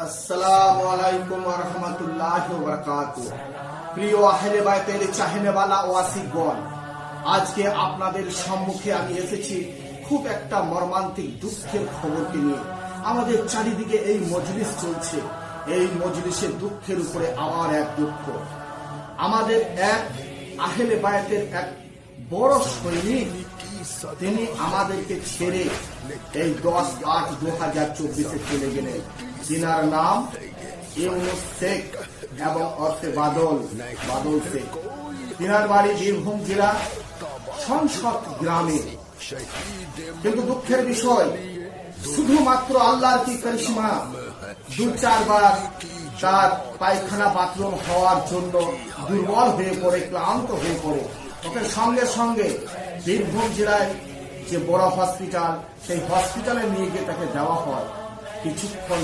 আসসালামু আলাইকুম ওয়া রাহমাতুল্লাহি ওয়া বারাকাতুহু। প্রিয় আহলে বাইতের চাহনেওয়ালা ওয়াসিগণ, আজকে আপনাদের সম্মুখে আমি এসেছি খুব একটা মর্মান্তিক দুঃখের খবরকে নিয়ে। আমাদের চারিদিকে এই মজলিস চলছে, এই মজলিসের দুঃখের উপরে আমার এক দুঃখ। আমাদের এক আহলে বাইতের এক বড় সৈনিক, তিনি আমাদেরকে ছেড়ে এই 10/8/2024 চলে গেলেন। তিনার নাম ইউনুস শেখ এবং অর্থে বাদল শেখ। তিনার বাড়ি বীরভূম জেলা সংসদ গ্রামে। কিন্তু দুঃখের বিষয়, শুধুমাত্র আল্লাহর কি করিশ্মা, 2-4 বার তার পায়খানা বাথরুম হওয়ার জন্য দুর্বল হয়ে পড়ে, ক্লান্ত হয়ে পড়ে। ওকে সঙ্গে সঙ্গে বীরভূম জেলায় যে বড় হসপিটাল, সেই হসপিটালে নিয়ে গিয়ে তাকে দেওয়া হয়। কিছুক্ষণ